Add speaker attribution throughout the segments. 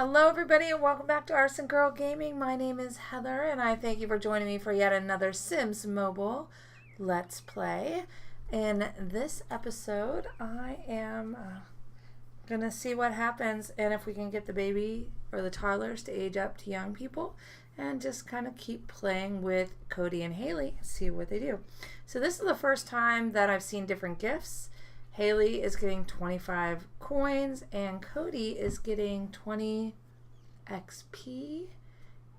Speaker 1: Hello everybody and welcome back to Arsen Girl Gaming. My name is Heather and I thank you for joining me for yet another Sims Mobile Let's Play. In this episode I am gonna see what happens and if we can get the baby or the toddlers to age up to young people and just kind of keep playing with Cody and Hailee and see what they do. So this is the first time that I've seen different gifts. Hailee is getting 25 coins and Cody is getting 20 XP,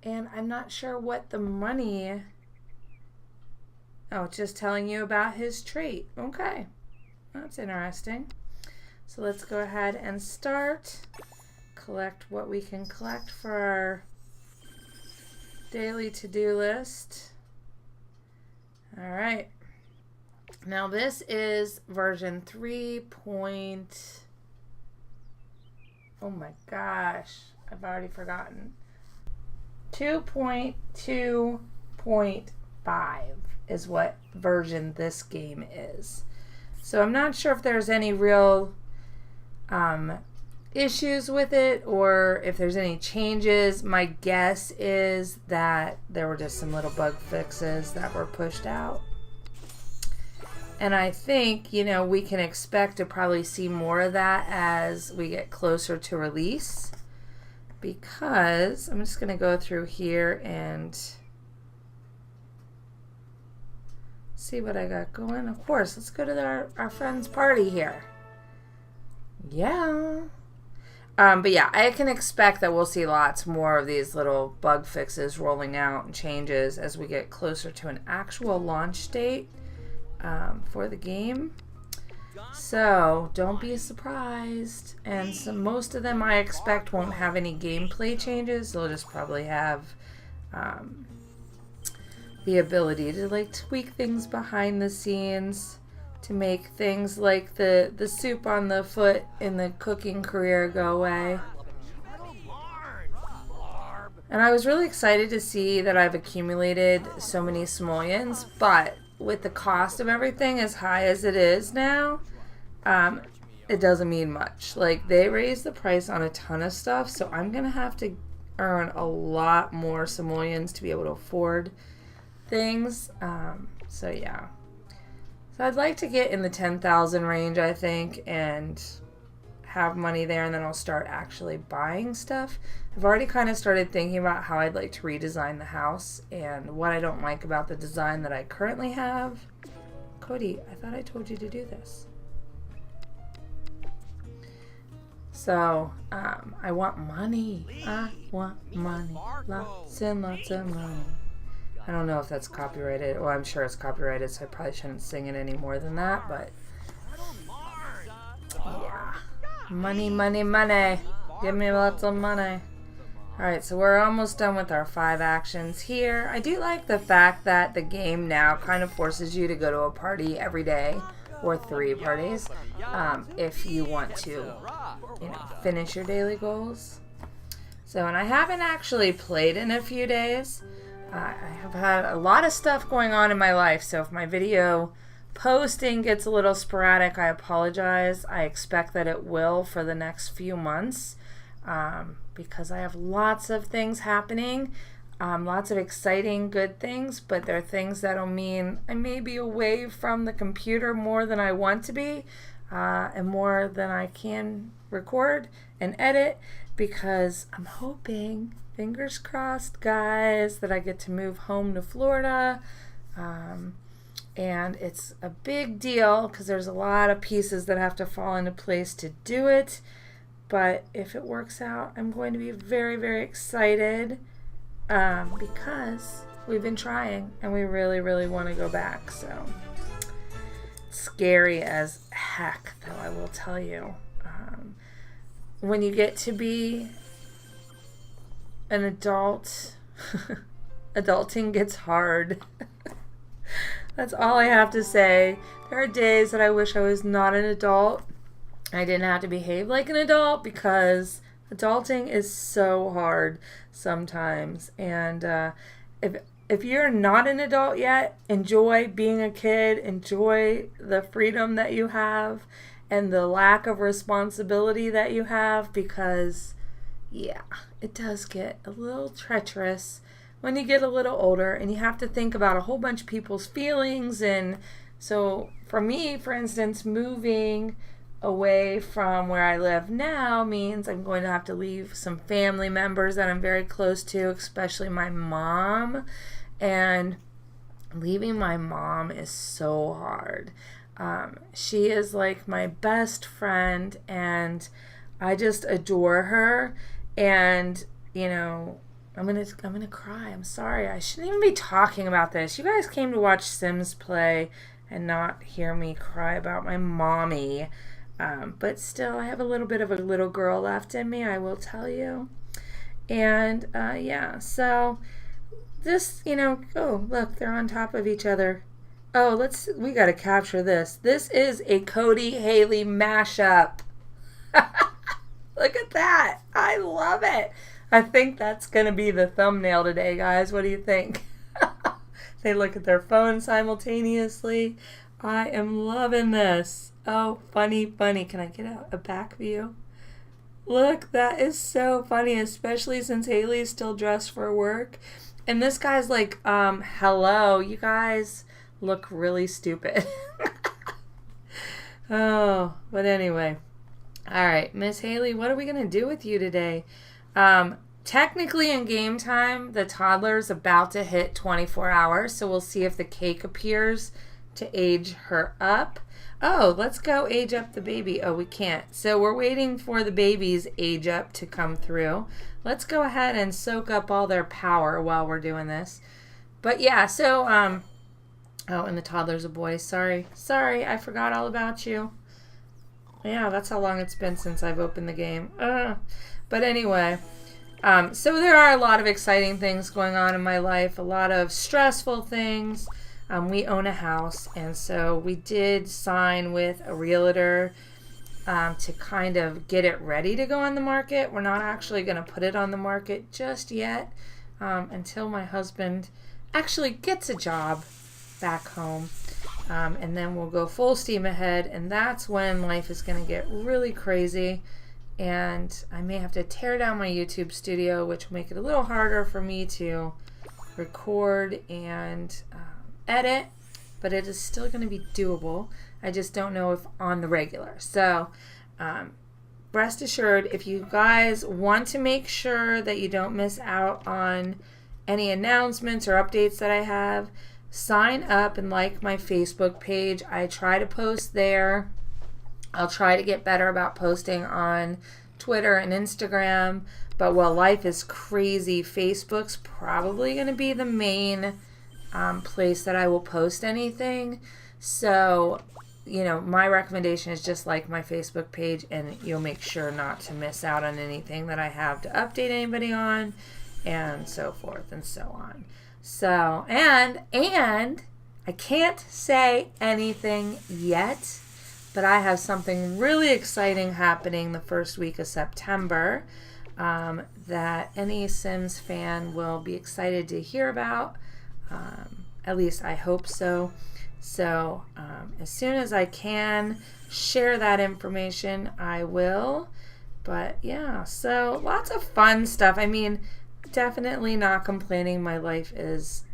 Speaker 1: and I'm not sure what the money. Oh, it's just telling you about his trait. Okay, that's interesting. So let's go ahead and start. Collect what we can collect for our daily to-do list. All right. Now this is version 3. Oh my gosh, I've already forgotten. 2.2.5 is what version this game is. So I'm not sure if there's any real issues with it or if there's any changes. My guess is that there were just some little bug fixes that were pushed out. And I think, you know, we can expect to probably see more of that as we get closer to release, because I'm just going to go through here and see what I got going. Of course, let's go to our friend's party here. Yeah. But yeah, I can expect that we'll see lots more of these little bug fixes rolling out and changes as we get closer to an actual launch date. For the game, so don't be surprised. And so most of them I expect won't have any gameplay changes. They'll just probably have the ability to like tweak things behind the scenes to make things like the soup on the foot in the cooking career go away. And I was really excited to see that I've accumulated so many simoleons, but with the cost of everything as high as it is now, it doesn't mean much. Like, they raised the price on a ton of stuff, so I'm gonna have to earn a lot more simoleons to be able to afford things. So yeah, so I'd like to get in the 10,000 range, I think, and have money there, and then I'll start actually buying stuff. I've already kind of started thinking about how I'd like to redesign the house and what I don't like about the design that I currently have. Cody, I thought I told you to do this. So, I want money. I want money. Lots and lots of money. I don't know if that's copyrighted. Well, I'm sure it's copyrighted, so I probably shouldn't sing it any more than that, but yeah. Money, money, money. Give me lots of money. Alright, so we're almost done with our 5 actions here. I do like the fact that the game now kind of forces you to go to a party every day, or 3 parties, if you want to, you know, finish your daily goals. So, and I haven't actually played in a few days. I have had a lot of stuff going on in my life, so if my video posting gets a little sporadic, I apologize. I expect that it will for the next few months, because I have lots of things happening, lots of exciting good things, but there are things that'll mean I may be away from the computer more than I want to be, and more than I can record and edit, because I'm hoping, fingers crossed guys, that I get to move home to Florida. And it's a big deal because there's a lot of pieces that have to fall into place to do it. But if it works out, I'm going to be very, very excited, because we've been trying and we really, really want to go back. So scary as heck, though, I will tell you. When you get to be an adult, adulting gets hard. That's all I have to say. There are days that I wish I was not an adult. I didn't have to behave like an adult, because adulting is so hard sometimes. And if you're not an adult yet, enjoy being a kid. Enjoy the freedom that you have and the lack of responsibility that you have, because yeah, it does get a little treacherous when you get a little older and you have to think about a whole bunch of people's feelings. And so for me, for instance, moving away from where I live now means I'm going to have to leave some family members that I'm very close to, especially my mom. And leaving my mom is so hard. She is like my best friend, and I just adore her. And I'm gonna cry. I'm sorry. I shouldn't even be talking about this. You guys came to watch Sims play and not hear me cry about my mommy. But still, I have a little bit of a little girl left in me, I will tell you. And yeah, so this, oh, look, they're on top of each other. Oh, we got to capture this. This is a Cody Hailee mashup. Look at that. I love it. I think that's going to be the thumbnail today, guys. What do you think? They look at their phone simultaneously. I am loving this. Oh, funny, funny. Can I get a back view? Look, that is so funny, especially since Hailee is still dressed for work. And this guy's like, hello, you guys look really stupid. Oh, but anyway. All right, Miss Hailee, what are we going to do with you today? Technically in game time, the toddler's about to hit 24 hours, so we'll see if the cake appears to age her up. Oh, let's go age up the baby. Oh, we can't. So we're waiting for the baby's age up to come through. Let's go ahead and soak up all their power while we're doing this. But yeah, so, oh, and the toddler's a boy. Sorry, I forgot all about you. Yeah, that's how long it's been since I've opened the game. But anyway, so there are a lot of exciting things going on in my life, a lot of stressful things. We own a house, and so we did sign with a realtor to kind of get it ready to go on the market. We're not actually going to put it on the market just yet until my husband actually gets a job back home. And then we'll go full steam ahead, and that's when life is going to get really crazy. And I may have to tear down my YouTube studio, which will make it a little harder for me to record and edit, but it is still going to be doable. I just don't know if on the regular. So rest assured, if you guys want to make sure that you don't miss out on any announcements or updates that I have, sign up and like my Facebook page. I try to post there. I'll try to get better about posting on Twitter and Instagram, but while life is crazy, Facebook's probably going to be the main place that I will post anything. So, my recommendation is just like my Facebook page, and you'll make sure not to miss out on anything that I have to update anybody on, and so forth and so on. So, and I can't say anything yet, but I have something really exciting happening the first week of September that any Sims fan will be excited to hear about. At least I hope so. So as soon as I can share that information, I will. But yeah, so lots of fun stuff. I mean, definitely not complaining. My life is,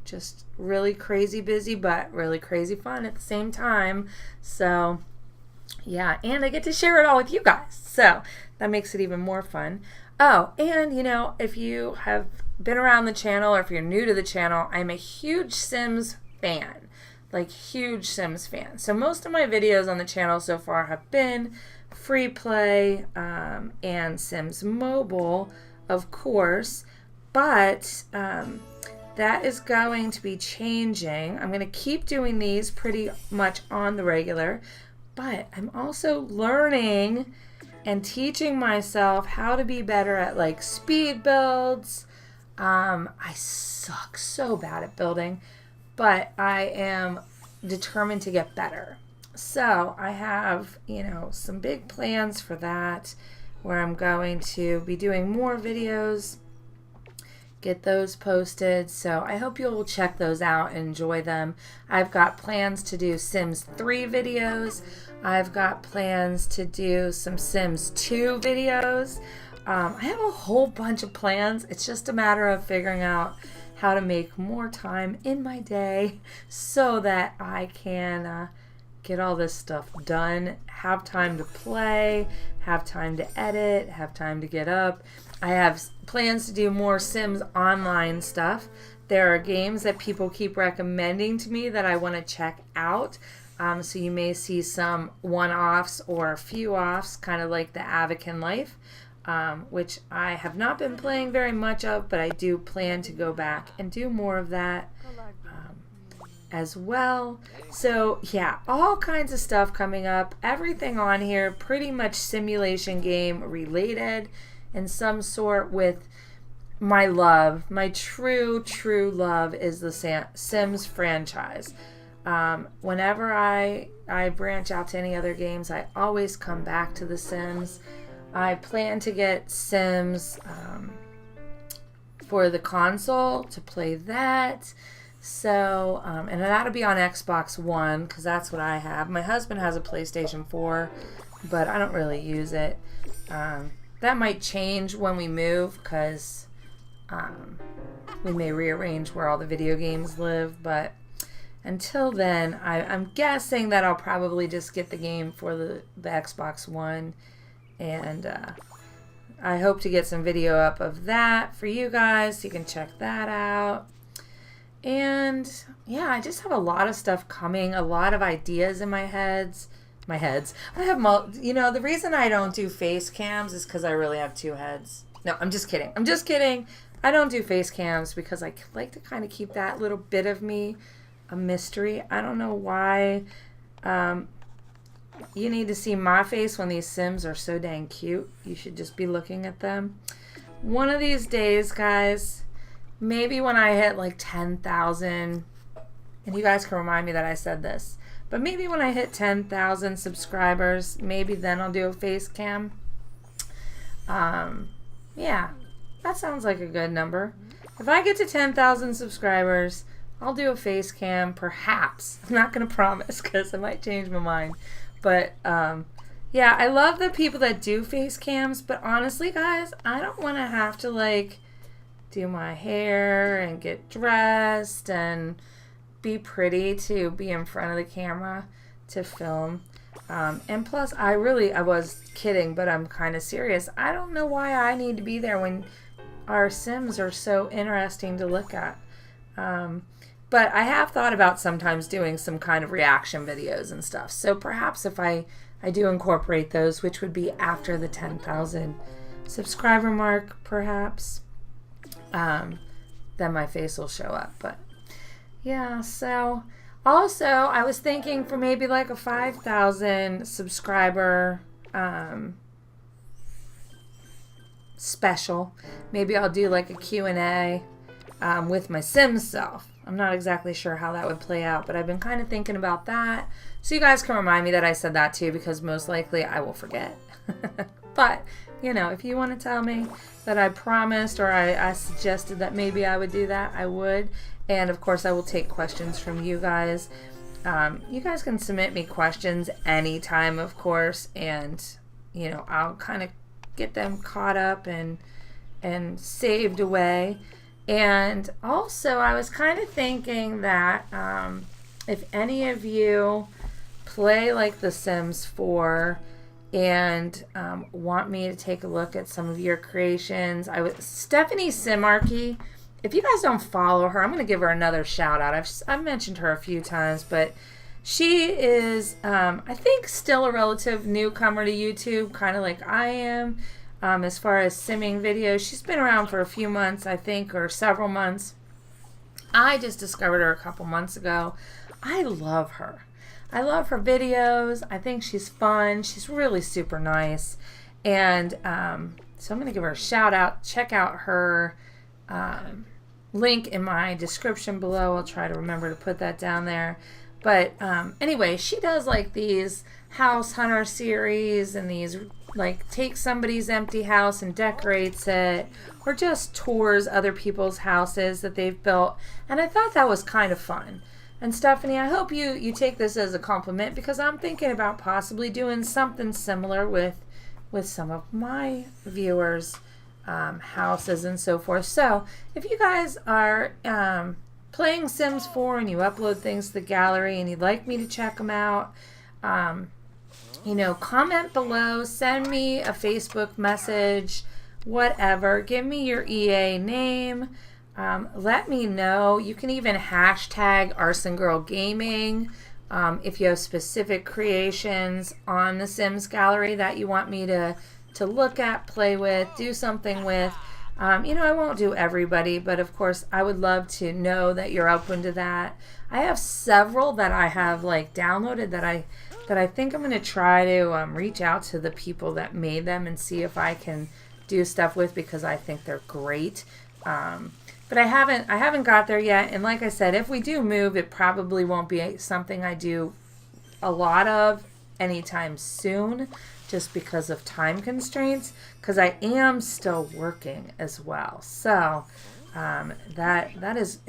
Speaker 1: just really crazy busy, but really crazy fun at the same time. So yeah, and I get to share it all with you guys. So that makes it even more fun. Oh, and if you have been around the channel or if you're new to the channel, I'm a huge Sims fan, huge Sims fan. So most of my videos on the channel so far have been free play and Sims Mobile, of course, but that is going to be changing. I'm going to keep doing these pretty much on the regular, but I'm also learning and teaching myself how to be better at speed builds. I suck so bad at building, but I am determined to get better. So I have, some big plans for that, where I'm going to be doing more videos, get those posted. So I hope you'll check those out and enjoy them. I've got plans to do Sims 3 videos. I've got plans to do some Sims 2 videos. I have a whole bunch of plans. It's just a matter of figuring out how to make more time in my day so that I can get all this stuff done, have time to play, have time to edit, have time to get up. I have plans to do more Sims Online stuff. There are games that people keep recommending to me that I want to check out. So you may see some one-offs or a few offs, kind of like the Avakin Life, which I have not been playing very much of, but I do plan to go back and do more of that as well. So yeah, all kinds of stuff coming up. Everything on here pretty much simulation game related in some sort with my love. My true love is the Sims franchise. Whenever I branch out to any other games, I always come back to The Sims. I plan to get Sims for the console to play that. So, and that'll be on Xbox One because that's what I have. My husband has a PlayStation 4, but I don't really use it. That might change when we move because we may rearrange where all the video games live, but until then, I'm guessing that I'll probably just get the game for the Xbox One, and I hope to get some video up of that for you guys so you can check that out. And yeah, I just have a lot of stuff coming, a lot of ideas in my heads. I have, the reason I don't do face cams is because I really have two heads. No, I'm just kidding. I don't do face cams because I like to kind of keep that little bit of me a mystery. I don't know why. You need to see my face when these Sims are so dang cute. You should just be looking at them. One of these days, guys, maybe when I hit like 10,000, and you guys can remind me that I said this, but maybe when I hit 10,000 subscribers, maybe then I'll do a face cam. Yeah, that sounds like a good number. If I get to 10,000 subscribers, I'll do a face cam, perhaps. I'm not going to promise because I might change my mind. But, yeah, I love the people that do face cams, but honestly, guys, I don't want to have to, like, do my hair and get dressed and be pretty to be in front of the camera to film. And plus, I was kidding, but I'm kind of serious. I don't know why I need to be there when our Sims are so interesting to look at. But I have thought about sometimes doing some kind of reaction videos and stuff. So perhaps if I do incorporate those, which would be after the 10,000 subscriber mark, perhaps, then my face will show up. But yeah, so also I was thinking for maybe like a 5,000 subscriber special. Maybe I'll do like a Q&A with my Sims self. I'm not exactly sure how that would play out, but I've been kind of thinking about that. So you guys can remind me that I said that too, because most likely I will forget. But, if you want to tell me that I promised or I suggested that maybe I would do that, I would. And of course, I will take questions from you guys. You guys can submit me questions anytime, of course, and, I'll kind of get them caught up and saved away. And also, I was kind of thinking that if any of you play like The Sims 4 and want me to take a look at some of your creations, Stephanie Simarchy. If you guys don't follow her, I'm going to give her another shout out. I've mentioned her a few times, but she is, I think, still a relative newcomer to YouTube, kind of like I am. As far as simming videos, she's been around for a few months, I think, or several months. I just discovered her a couple months ago. I love her. I love her videos. I think she's fun. She's really super nice. And so I'm going to give her a shout out. Check out her link in my description below. I'll try to remember to put that down there. But anyway, she does like these house hunter series and these like takes somebody's empty house and decorates it, or just tours other people's houses that they've built. And I thought that was kind of fun. And Stephanie, I hope you take this as a compliment, because I'm thinking about possibly doing something similar with with some of my viewers' houses and so forth. So if you guys are playing Sims 4 and you upload things to the gallery and you'd like me to check them out, you know, comment below, send me a Facebook message, whatever. Give me your EA name. Let me know. You can even hashtag Arsen Girl Gaming if you have specific creations on the Sims gallery that you want me to look at, play with, do something with. You know, I won't do everybody, but of course I would love to know that you're open to that. I have several that I have like downloaded that I think I'm going to try to reach out to the people that made them and see if I can do stuff with, because I think they're great. But I haven't got there yet. And like I said, if we do move, it probably won't be something I do a lot of anytime soon, just because of time constraints, because I am still working as well. So that is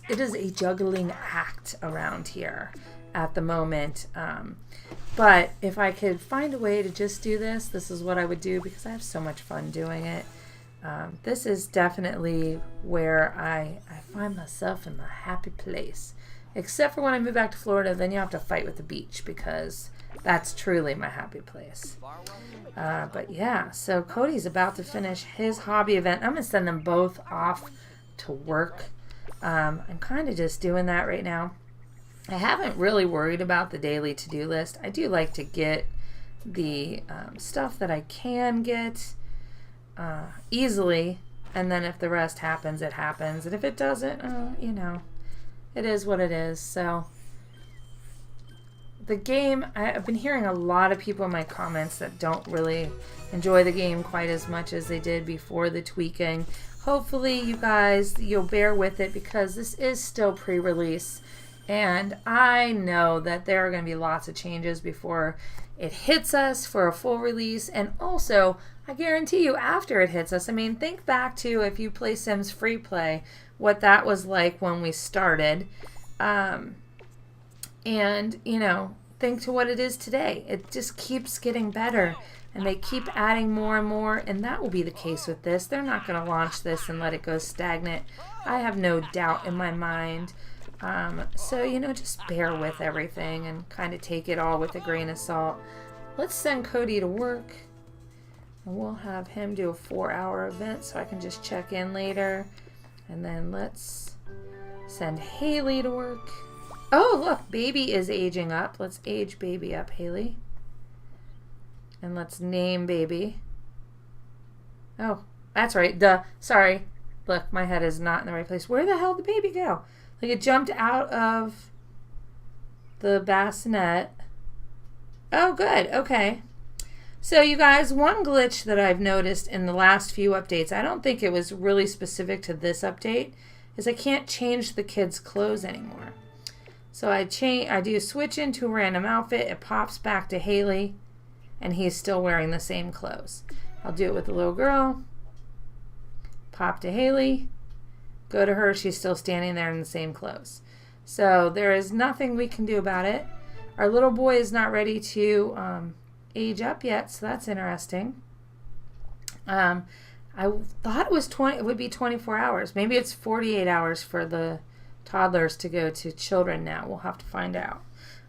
Speaker 1: a juggling act around here at the moment. But if I could find a way to just do this is what I would do, because I have so much fun doing it. This is definitely where I find myself in my happy place. Except for when I move back to Florida, then you have to fight with the beach, because that's truly my happy place. But yeah, so Cody's about to finish his hobby event. I'm going to send them both off to work. I'm kind of just doing that right now. I haven't really worried about the daily to-do list. I do like to get the stuff that I can get easily, and then if the rest happens, it happens. And if it doesn't, you know, it is what it is. So the game, I've been hearing a lot of people in my comments that don't really enjoy the game quite as much as they did before the tweaking. Hopefully you guys, you'll bear with it, because this is still pre-release. And I know that there are going to be lots of changes before it hits us for a full release. And also, I guarantee you, after it hits us, I mean, think back to if you play Sims Free Play, what that was like when we started. And, you know, think to what it is today. It just keeps getting better. And they keep adding more and more. And that will be the case with this. They're not going to launch this and let it go stagnant. I have no doubt in my mind. So, you know, just bear with everything and kind of take it all with a grain of salt. Let's send Cody to work, and we'll have him do a 4-hour event so I can just check in later. And then let's send Hailee to work. Oh, look, baby is aging up. Let's age baby up, Hailee. And let's name baby. Oh, that's right. Duh. Sorry. Look, my head is not in the right place. Where the hell did the baby go? Like, it jumped out of the bassinet. Oh, good. Okay. So, you guys, one glitch that I've noticed in the last few updates, I don't think it was really specific to this update, is I can't change the kids' clothes anymore. So I do switch into a random outfit. It pops back to Hailee, and he's still wearing the same clothes. I'll do it with the little girl. Pop to Hailee. Go to her, she's still standing there in the same clothes. So there is nothing we can do about it. Our little boy is not ready to age up yet, so that's interesting. I thought it would be 24 hours. Maybe it's 48 hours for the toddlers to go to children now. We'll have to find out.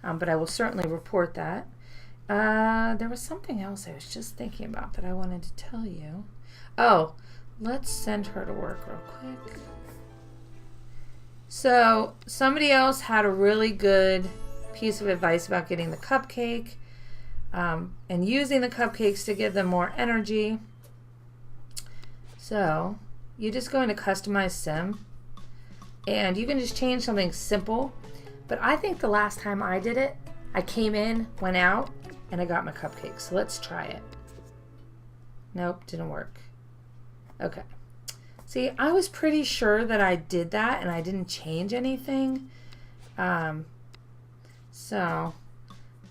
Speaker 1: But I will certainly report that. There was something else I was just thinking about that I wanted to tell you. Oh, let's send her to work real quick. So somebody else had a really good piece of advice about getting the cupcake and using the cupcakes to give them more energy. So you just go into Customize Sim and you can just change something simple. But I think the last time I did it, I came in, went out, and I got my cupcakes. So let's try it. Nope, didn't work. Okay. See, I was pretty sure that I did that and I didn't change anything. So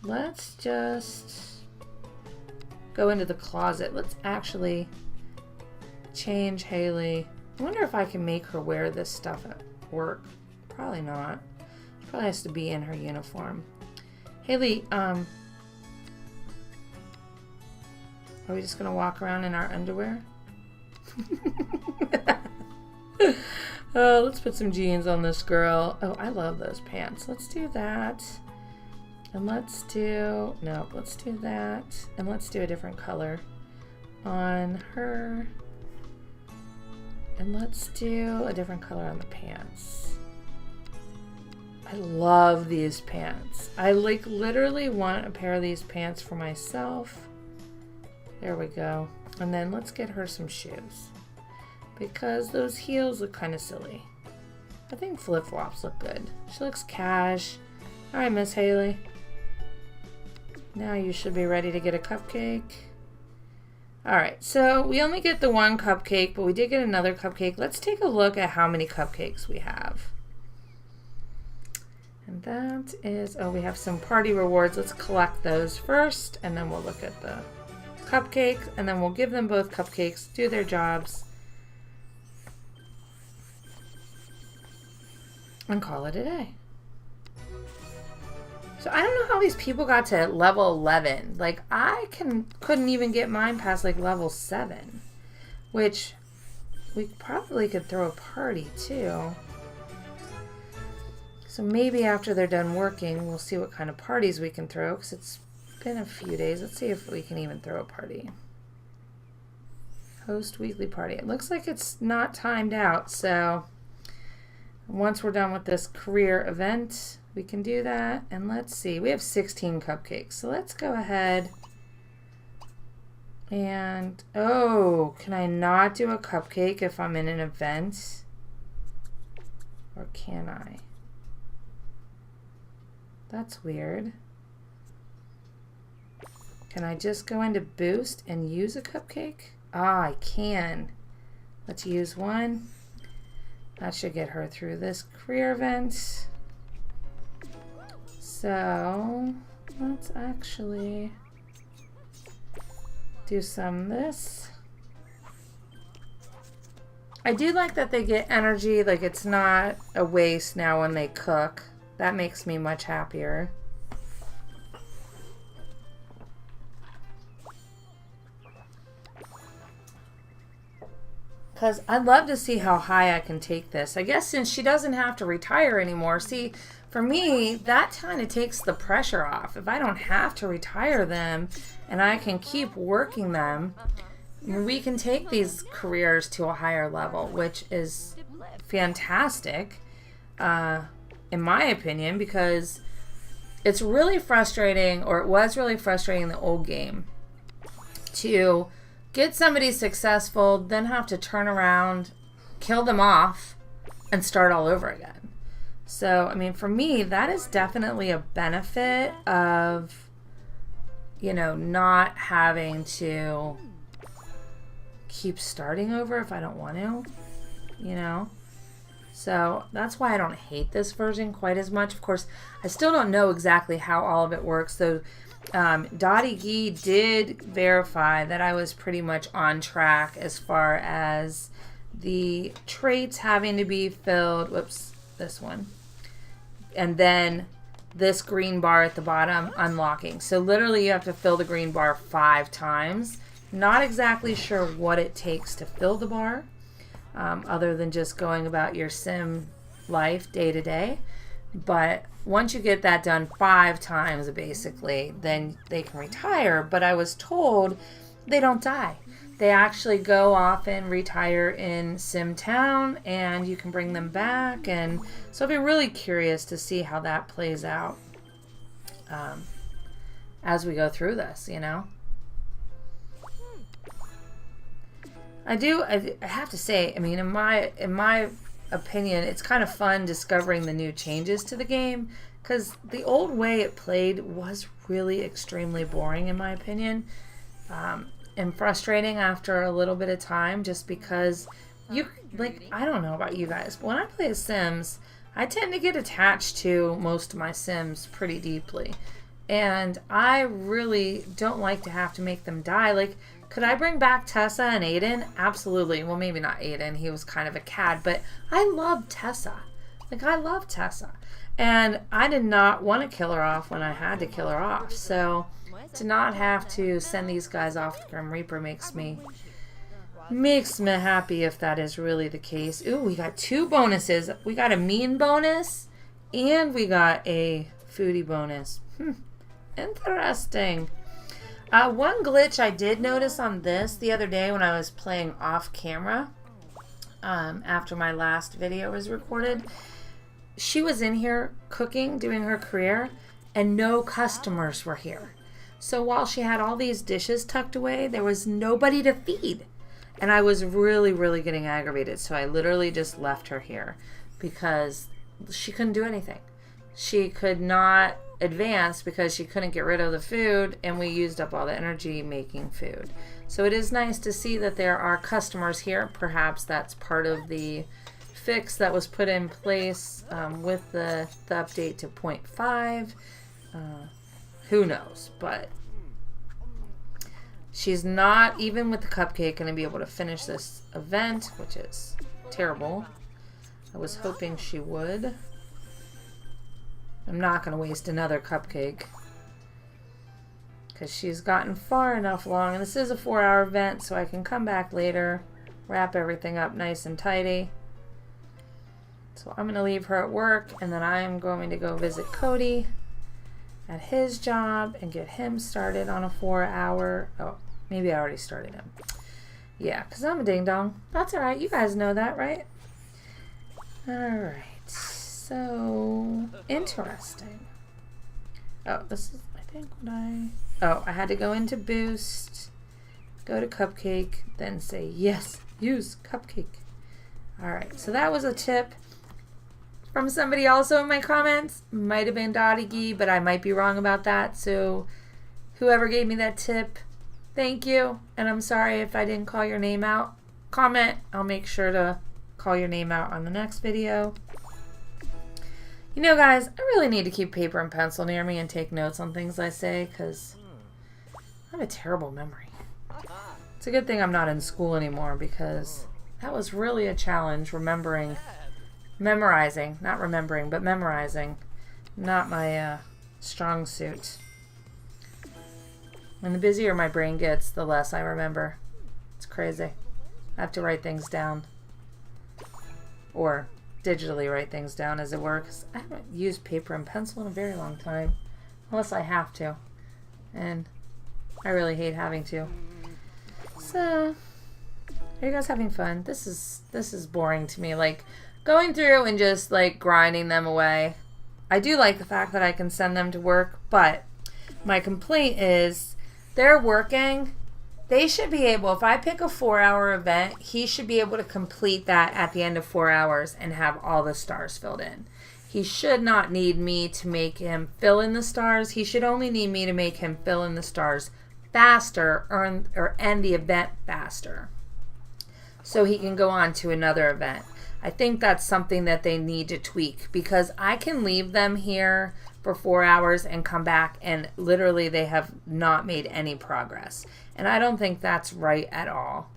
Speaker 1: let's just go into the closet. Let's actually change Hailee. I wonder if I can make her wear this stuff at work. Probably not. She probably has to be in her uniform. Hailee, Are we just going to walk around in our underwear? Oh, let's put some jeans on this girl. Oh, I love those pants. Let's do that. And let's do... No, let's do that. And let's do a different color on her. And let's do a different color on the pants. I love these pants. I like literally want a pair of these pants for myself. There we go. And then let's get her some shoes, because those heels look kind of silly. I think flip-flops look good. She looks cash. All right, Miss Hailee. Now you should be ready to get a cupcake. All right, so we only get the one cupcake, but we did get another cupcake. Let's take a look at how many cupcakes we have. And that is, oh, we have some party rewards. Let's collect those first, and then we'll look at the cupcakes, and then we'll give them both cupcakes, do their jobs, and call it a day. So I don't know how these people got to level 11. Like, I couldn't even get mine past like level 7, which we probably could throw a party too. So maybe after they're done working, we'll see what kind of parties we can throw, because it's been a few days. Let's see if we can even throw a party. Host weekly party. It looks like it's not timed out, so once we're done with this career event, we can do that. And let's see, we have 16 cupcakes, so let's go ahead and, oh, can I not do a cupcake if I'm in an event? Or can I? That's weird. Can I just go into boost and use a cupcake? Ah, I can. Let's use one. That should get her through this career event. So let's actually do some of this. I do like that they get energy, like it's not a waste now when they cook. That makes me much happier. Because I'd love to see how high I can take this. I guess since she doesn't have to retire anymore. See, for me, that kind of takes the pressure off. If I don't have to retire them and I can keep working them, we can take these careers to a higher level, which is fantastic, in my opinion, because it's really frustrating, or it was really frustrating in the old game, to get somebody successful, then have to turn around, kill them off, and start all over again. So, I mean, for me, that is definitely a benefit of, you know, not having to keep starting over if I don't want to, you know? So that's why I don't hate this version quite as much. Of course, I still don't know exactly how all of it works. So Dottie Gee did verify that I was pretty much on track as far as the traits having to be filled. Whoops, this one. And then this green bar at the bottom unlocking. So literally you have to fill the green bar 5 times. Not exactly sure what it takes to fill the bar, other than just going about your sim life day to day. But once you get that done 5 times, basically, then they can retire. But I was told they don't die. They actually go off and retire in Sim Town, and you can bring them back. And so I'll be really curious to see how that plays out as we go through this, you know. I have to say, I mean, in my opinion, it's kind of fun discovering the new changes to the game, because the old way it played was really extremely boring, in my opinion, and frustrating after a little bit of time, just because I don't know about you guys, but when I play as Sims, I tend to get attached to most of my Sims pretty deeply, and I really don't like to have to make them die. Like, could I bring back Tessa and Aiden? Absolutely. Well, maybe not Aiden. He was kind of a cad, but I love Tessa. Like, I love Tessa. And I did not want to kill her off when I had to kill her off. So To not have to send these guys off to Grim Reaper makes me happy if that is really the case. Ooh, we got 2 bonuses. We got a mean bonus and we got a foodie bonus. Interesting. One glitch I did notice on this the other day when I was playing off camera, after my last video was recorded, she was in here cooking, doing her career, and no customers were here. So while she had all these dishes tucked away, there was nobody to feed. And I was really, really getting aggravated. So I literally just left her here because she couldn't do anything. She could not advance because she couldn't get rid of the food, and we used up all the energy making food. So it is nice to see that there are customers here. Perhaps that's part of the fix that was put in place with the update to 0.5. Who knows? But she's not, even with the cupcake, going to be able to finish this event, which is terrible. I was hoping she would. I'm not going to waste another cupcake because she's gotten far enough along. And this is a 4-hour event, so I can come back later, wrap everything up nice and tidy. So I'm going to leave her at work, and then I'm going to go visit Cody at his job and get him started on a 4-hour. Oh, maybe I already started him. Yeah, because I'm a ding-dong. That's all right. You guys know that, right? All right. So, interesting. Oh, this is, I think, what I had to go into Boost, go to Cupcake, then say, yes, use Cupcake. All right. So that was a tip from somebody also in my comments. Might have been Dottie, but I might be wrong about that. So whoever gave me that tip, thank you. And I'm sorry if I didn't call your name out. Comment. I'll make sure to call your name out on the next video. You know, guys, I really need to keep paper and pencil near me and take notes on things I say because I have a terrible memory. It's a good thing I'm not in school anymore because that was really a challenge memorizing, not remembering, but memorizing. Not my strong suit. And the busier my brain gets, the less I remember. It's crazy. I have to write things down. Or digitally write things down, as it were, because I haven't used paper and pencil in a very long time. Unless I have to. And I really hate having to. So, are you guys having fun? This is boring to me. Like, going through and just, like, grinding them away. I do like the fact that I can send them to work, but my complaint is they're working. They should be able, if I pick a 4-hour event, he should be able to complete that at the end of 4 hours and have all the stars filled in. He should not need me to make him fill in the stars. He should only need me to make him fill in the stars faster or end the event faster so he can go on to another event. I think that's something that they need to tweak because I can leave them here for 4 hours and come back and literally they have not made any progress. And I don't think that's right at all.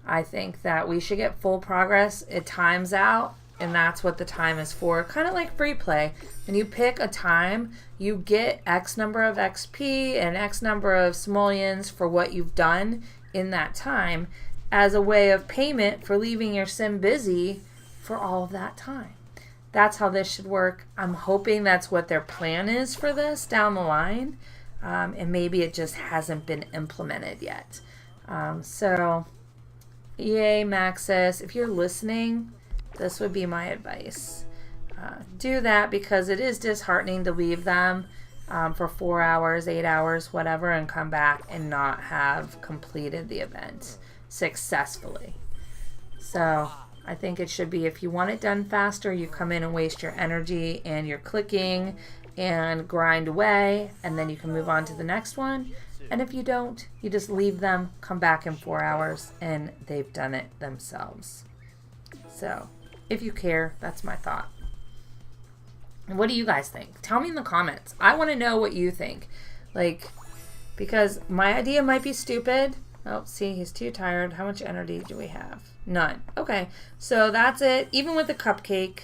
Speaker 1: I think that we should get full progress. It times out, and that's what the time is for. Kind of like free play. When you pick a time, you get X number of XP and X number of simoleons for what you've done in that time as a way of payment for leaving your sim busy for all of that time. That's how this should work. I'm hoping that's what their plan is for this down the line. And maybe it just hasn't been implemented yet. So, yay, Maxis. If you're listening, this would be my advice. Do that because it is disheartening to leave them for 4 hours, 8 hours, whatever, and come back and not have completed the event successfully. So, I think it should be if you want it done faster, you come in and waste your energy and your clicking and grind away, and then you can move on to the next one. And if you don't, you just leave them, come back in 4 hours, and they've done it themselves. So, if you care, that's my thought. And what do you guys think? Tell me in the comments. I want to know what you think. Like, because my idea might be stupid. Oh, see, he's too tired. How much energy do we have? None. Okay, so that's it. Even with the cupcake,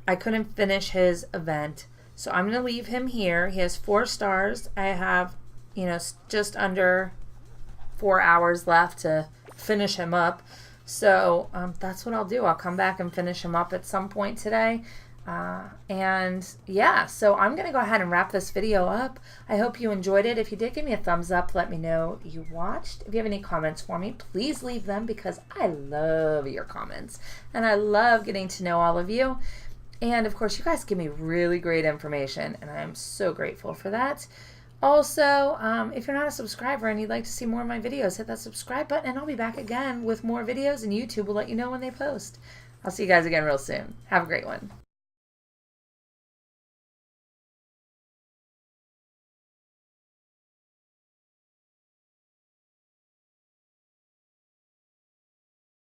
Speaker 1: I couldn't finish his event. So I'm going to leave him here. He has 4 stars. I have you know, just under 4 hours left to finish him up. So that's what I'll do. I'll come back and finish him up at some point today. And yeah, so I'm going to go ahead and wrap this video up. I hope you enjoyed it. If you did, give me a thumbs up. Let me know you watched. If you have any comments for me, please leave them because I love your comments. And I love getting to know all of you. And of course, you guys give me really great information, and I'm so grateful for that. Also, if you're not a subscriber and you'd like to see more of my videos, hit that subscribe button, and I'll be back again with more videos, and YouTube will let you know when they post. I'll see you guys again real soon. Have a great one.